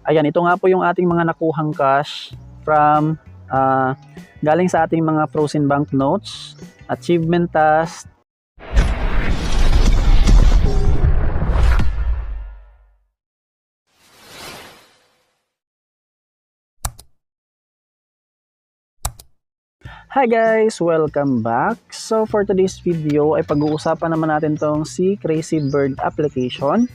Ayan, ito nga po yung ating mga nakuhang cash from galing sa ating mga frozen banknotes, achievement task. Hi guys! Welcome back! So for today's video ay pag-uusapan naman natin tong si Crazy Bird application.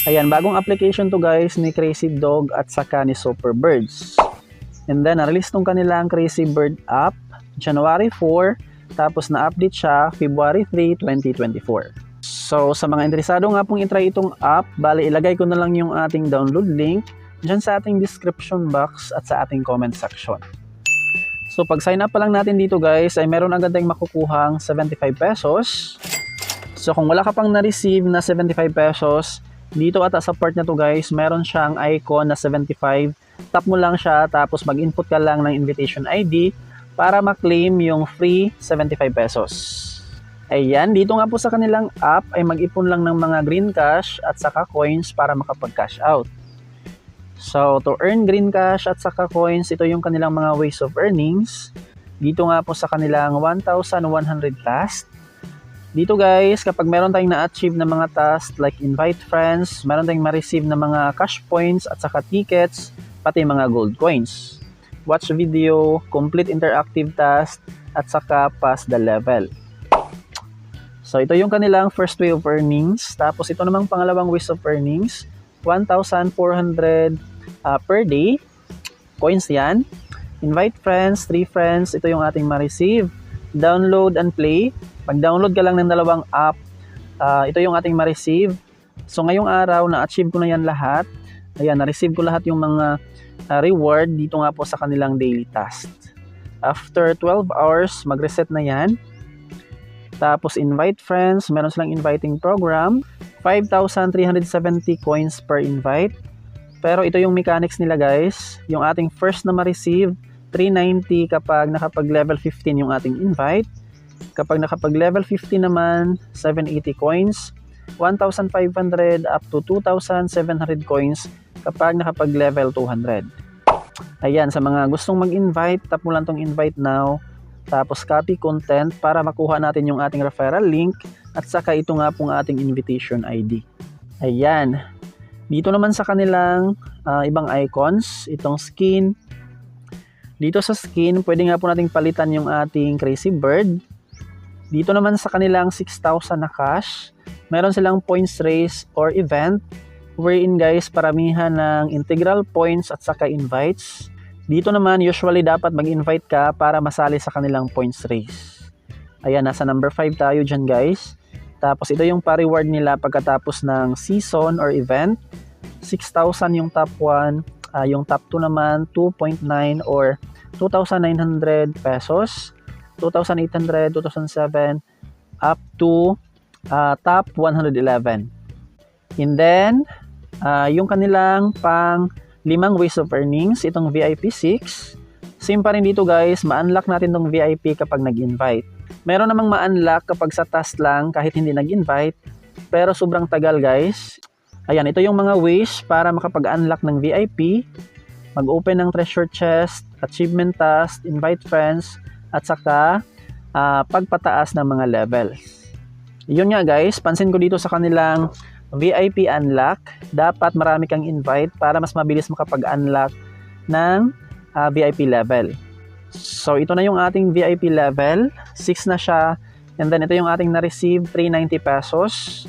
Ayan, bagong application to guys ni Crazy Dog at saka ni Super Birds. And then na-release tong kanilang Crazy Bird app January 4, tapos na-update siya February 3, 2024. So sa mga interesado nga pong itry itong app, bali ilagay ko na lang yung ating download link dyan sa ating description box at sa ating comment section. So pag sign up pa lang natin dito guys ay meron agad tayong makukuhang 75 pesos. So kung wala ka pang na-receive na 75 pesos, dito at sa part na to guys, meron siyang icon na 75. Tap mo lang siya tapos mag-input ka lang ng invitation ID para ma-claim yung free 75 pesos. Ayan, dito nga po sa kanilang app ay mag-ipon lang ng mga green cash at saka coins para makapag-cash out. So, to earn green cash at saka coins, ito yung kanilang mga ways of earnings. Dito nga po sa kanilang 1,100 tasks. Dito guys, kapag meron tayong na-achieve na mga tasks like invite friends, meron tayong ma-receive na mga cash points at saka tickets, pati mga gold coins. Watch video, complete interactive task, at saka pass the level. So, ito yung kanilang first way of earnings. Tapos, ito namang pangalawang ways of earnings. 1,400 per day. Coins yan. Invite friends, 3 friends. Ito yung ating ma-receive. Download and play. Pag-download ka lang ng dalawang app, ito yung ating ma-receive. So ngayong araw, na-achieve ko na yan lahat. Ayan, na-receive ko lahat yung mga reward dito nga po sa kanilang daily task. After 12 hours, mag-reset na yan. Tapos invite friends, meron silang inviting program. 5,370 coins per invite. Pero ito yung mechanics nila guys. Yung ating first na ma-receive, 390 kapag nakapag level 15 yung ating invite. Kapag nakapag level 50 naman, 780 coins. 1,500 up to 2,700 coins kapag nakapag level 200. Ayan, sa mga gustong mag-invite, tap mo lang tong invite now. Tapos copy content para makuha natin yung ating referral link. At saka ito nga pong ating invitation ID. Ayan. Dito naman sa kanilang ibang icons, itong skin. Dito sa skin, pwede nga po nating palitan yung ating Crazy Bird. Dito naman sa kanilang 6,000 na cash, meron silang points race or event wherein guys, paramihan ng integral points at saka invites. Dito naman, usually dapat mag-invite ka para masali sa kanilang points race. Ayan, nasa number 5 tayo dyan guys. Tapos ito yung pa-reward nila pagkatapos ng season or event. 6,000 yung top 1. Yung top 2 naman, 2.9 or 2,900 pesos. 2,800, 2,007 up to top 111. And then, yung kanilang pang 5 ways of earnings, itong VIP 6. Same pa rin dito guys, ma-unlock natin tong VIP kapag nag-invite. Meron namang ma-unlock kapag sa task lang kahit hindi nag-invite, pero sobrang tagal guys. Ayan, ito yung mga ways para makapag-unlock ng VIP, mag-open ng treasure chest, achievement task, invite friends, at saka pagpataas ng mga levels. Yun nga guys, pansin ko dito sa kanilang VIP unlock, dapat marami kang invite para mas mabilis makapag-unlock ng VIP level. So ito na yung ating VIP level, 6 na siya, and then ito yung ating na-receive, 390 pesos.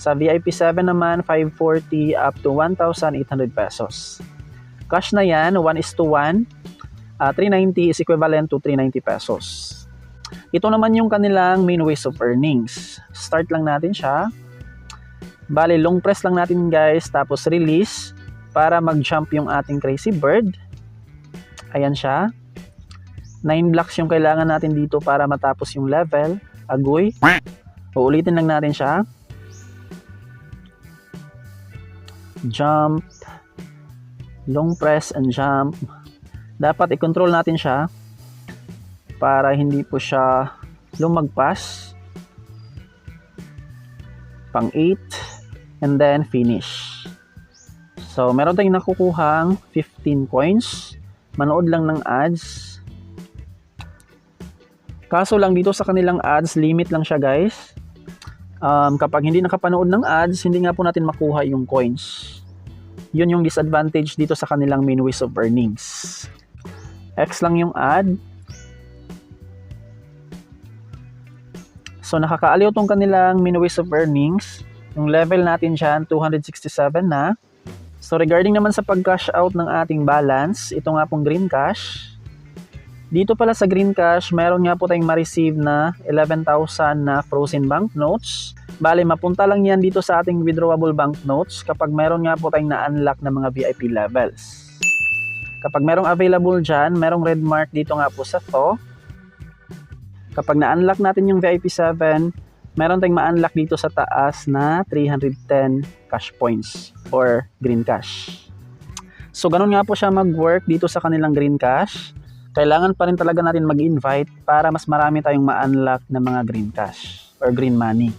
Sa VIP 7 naman, 540 up to 1,800 pesos. Cash na yan, 1:1. 390 is equivalent to 390 pesos. Ito naman yung kanilang main ways of earnings. Start lang natin siya. Bale, long press lang natin guys, tapos release para mag-jump yung ating Crazy Bird. Ayan siya. 9 blocks yung kailangan natin dito para matapos yung level. Agoy. Uulitin lang natin siya. Jump. Long press and jump. Dapat i-control natin siya para hindi po siya lumagpas. Pang 8. And then finish. So, meron tayong nakukuhang 15 coins. Manood lang ng ads. Kaso lang dito sa kanilang ads, limit lang siya guys. Kapag hindi nakapanood ng ads, hindi nga po natin makuha yung coins. Yun yung disadvantage dito sa kanilang main ways of earnings. X lang yung ad. So, nakakaaliw tong kanilang main ways of earnings. Yung level natin dyan, 267 na. So, regarding naman sa pag-cash out ng ating balance, ito nga pong green cash. Dito pala sa green cash, meron nga po tayong ma-receive na 11,000 na frozen banknotes. Bale, mapunta lang yan dito sa ating withdrawable banknotes kapag meron nga po tayong na-unlock na mga VIP levels. Kapag merong available dyan, merong red mark dito nga po sa to. Kapag na-unlock natin yung VIP 7, meron tayong ma-unlock dito sa taas na 310 cash points or green cash. So, ganun nga po siya mag-work dito sa kanilang green cash. Kailangan pa rin talaga natin mag-invite para mas marami tayong ma-unlock na mga green cash or green money.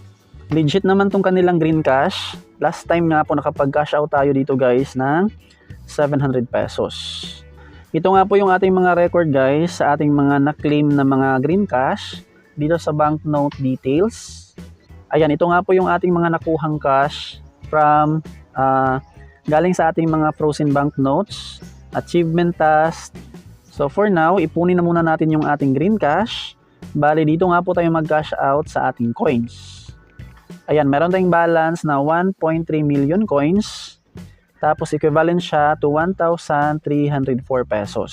Legit naman tong kanilang green cash. Last time nga po nakapag-cash out tayo dito guys ng 700 pesos. Ito nga po yung ating mga record guys sa ating mga na-claim na mga green cash dito sa banknote details. Ayan, ito nga po yung ating mga nakuhang cash from galing sa ating mga frozen banknotes, achievement task. So for now, ipunin na muna natin yung ating green cash. Bali, dito nga po tayo mag-cash out sa ating coins. Ayan, meron tayong balance na 1.3 million coins. Tapos equivalent siya to 1,304 pesos.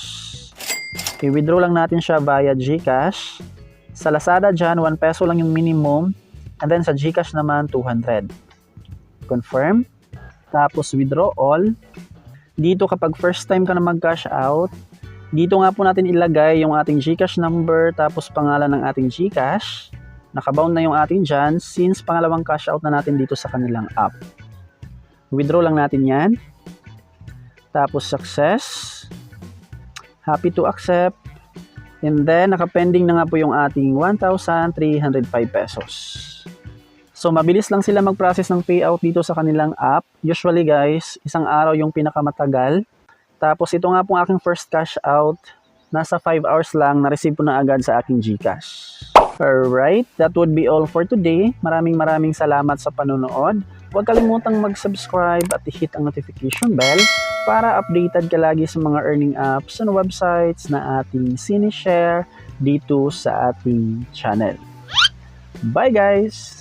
I-withdraw lang natin siya via GCash. Sa Lazada dyan, 1 peso lang yung minimum. And then sa GCash naman, 200. Confirm. Tapos withdraw all. Dito kapag first time ka na mag-cash out, dito nga po natin ilagay yung ating GCash number tapos pangalan ng ating GCash. Nakabound na yung ating dyan since pangalawang cash out na natin dito sa kanilang app. Withdraw lang natin yan. Tapos success. Happy to accept. And then nakapending na nga po yung ating 1,305 pesos. So mabilis lang sila mag-process ng payout dito sa kanilang app. Usually guys, isang araw yung pinakamatagal. Tapos ito nga pong aking first cash out. Nasa 5 hours lang na-receive ko na agad sa aking GCash. Alright, that would be all for today. Maraming salamat sa panonood. Huwag kalimutang mag-subscribe at i-hit ang notification bell para updated ka lagi sa mga earning apps and websites na ating sinishare dito sa ating channel. Bye guys!